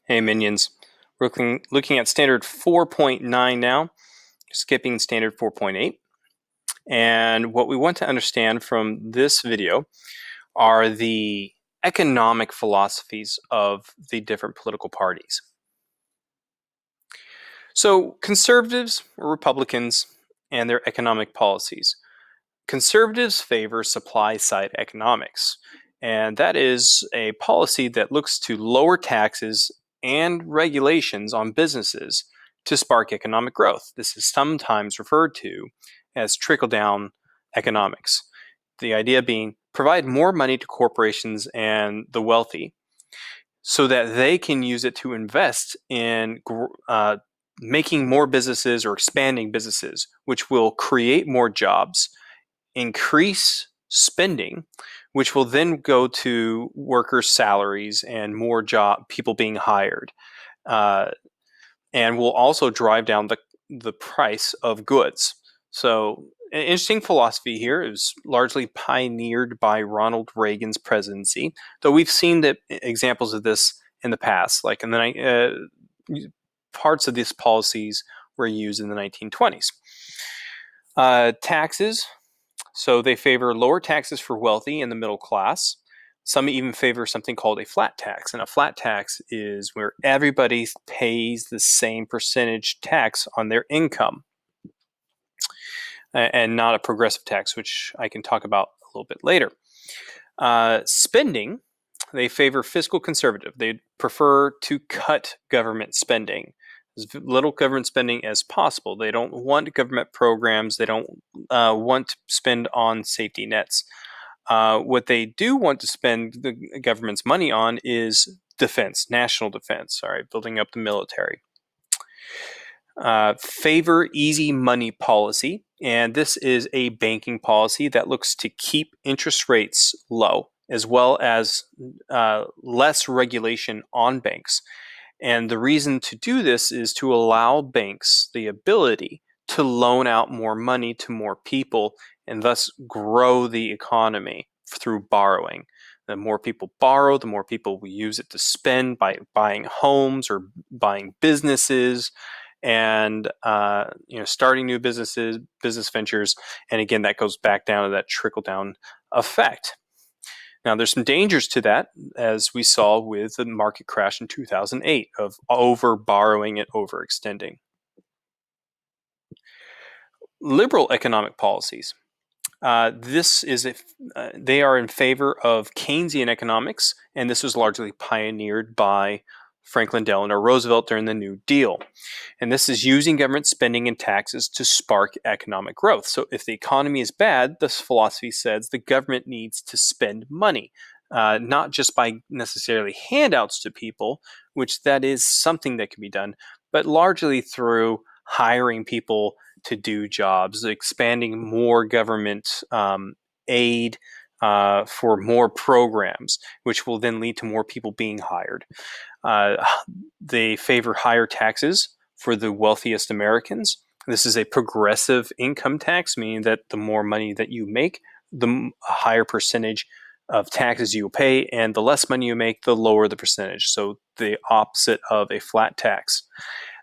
Hey minions, we're looking at standard 4.9 now, skipping standard 4.8. And what we want to understand from this video are the economic philosophies of the different political parties. So conservatives or Republicans and their economic policies. Conservatives favor supply-side economics, and that is a policy that looks to lower taxes and regulations on businesses to spark economic growth. This is sometimes referred to as trickle-down economics. The idea being provide more money to corporations and the wealthy so that they can use it to invest in making more businesses or expanding businesses, which will create more jobs, increase spending, which will then go to workers' salaries and more people being hired, and will also drive down the price of goods. So an interesting philosophy here is largely pioneered by Ronald Reagan's presidency, though we've seen examples of this in the past, like in the parts of these policies were used in the 1920s. Taxes. So they favor lower taxes for wealthy and the middle class. Some even favor something called a flat tax. And a flat tax is where everybody pays the same percentage tax on their income, and not a progressive tax, which I can talk about a little bit later. Spending, they favor fiscal conservative. They prefer to cut government spending, as little government spending as possible. They don't want government programs. They don't want to spend on safety nets. What they do want to spend the government's money on is defense, national defense, all right, building up the military. Favor easy money policy, and this is a banking policy that looks to keep interest rates low, as well as less regulation on banks. And the reason to do this is to allow banks the ability to loan out more money to more people and thus grow the economy through borrowing. The more people borrow, the more people will use it to spend by buying homes or buying businesses and starting new businesses, business ventures. And again, that goes back down to that trickle-down effect. Now, there's some dangers to that, as we saw with the market crash in 2008 of over-borrowing and overextending. Liberal economic policies. They are in favor of Keynesian economics, and this was largely pioneered by Franklin Delano Roosevelt during the New Deal. And this is using government spending and taxes to spark economic growth. So if the economy is bad, this philosophy says the government needs to spend money, not just by necessarily handouts to people, which that is something that can be done, but largely through hiring people to do jobs, expanding more government aid for more programs, which will then lead to more people being hired. They favor higher taxes for the wealthiest Americans. This is a progressive income tax, meaning that the more money that you make, the higher percentage of taxes you pay, and the less money you make, the lower the percentage. So the opposite of a flat tax.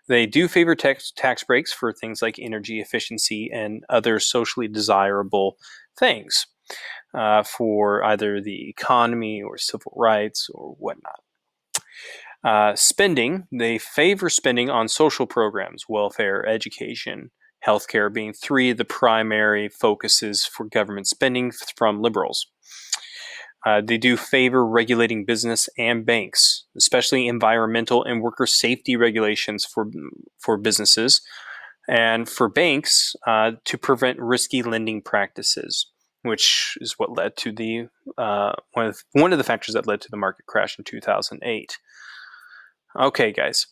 They do favor tax breaks for things like energy efficiency and other socially desirable things for either the economy or civil rights or whatnot. Spending, they favor spending on social programs, welfare, education, healthcare being three of the primary focuses for government spending from liberals. They do favor regulating business and banks, especially environmental and worker safety regulations for businesses, and for banks to prevent risky lending practices, which is what led to the one of the factors that led to the market crash in 2008. Okay, guys.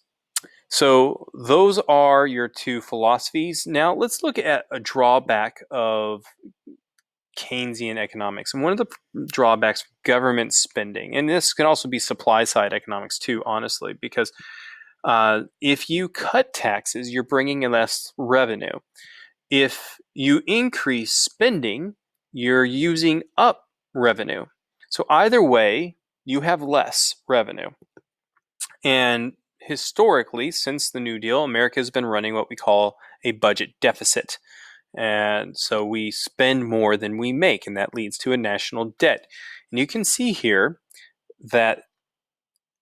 So those are your two philosophies. Now let's look at a drawback of Keynesian economics. And one of the drawbacks of government spending, and this can also be supply side economics too, honestly, because if you cut taxes, you're bringing in less revenue. If you increase spending, you're using up revenue. So either way, you have less revenue. And historically, since the New Deal, America has been running what we call a budget deficit. And so we spend more than we make, and that leads to a national debt. And you can see here that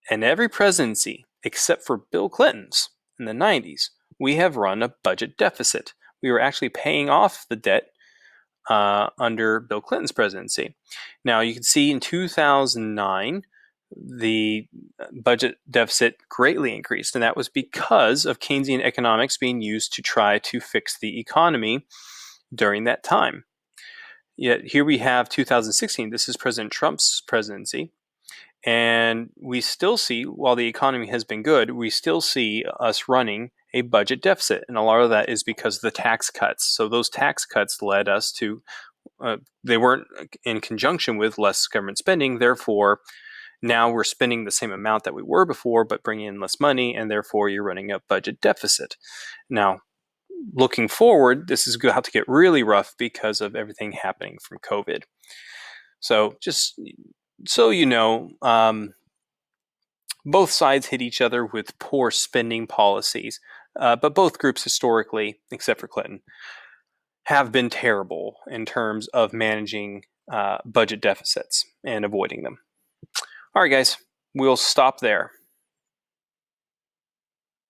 in every presidency, except for Bill Clinton's in the 90s, we have run a budget deficit. We were actually paying off the debt under Bill Clinton's presidency. Now, you can see in 2009, the budget deficit greatly increased, and that was because of Keynesian economics being used to try to fix the economy during that time. Yet here we have 2016. This is President Trump's presidency. And we still see, while the economy has been good, we still see us running a budget deficit. And a lot of that is because of the tax cuts. So those tax cuts led us to, they weren't in conjunction with less government spending. Therefore, now we're spending the same amount that we were before, but bringing in less money. And therefore, you're running a budget deficit. Now, looking forward, this is about to get really rough because of everything happening from COVID. So just so you know, both sides hit each other with poor spending policies, but both groups historically, except for Clinton, have been terrible in terms of managing budget deficits and avoiding them. All right, guys, we'll stop there.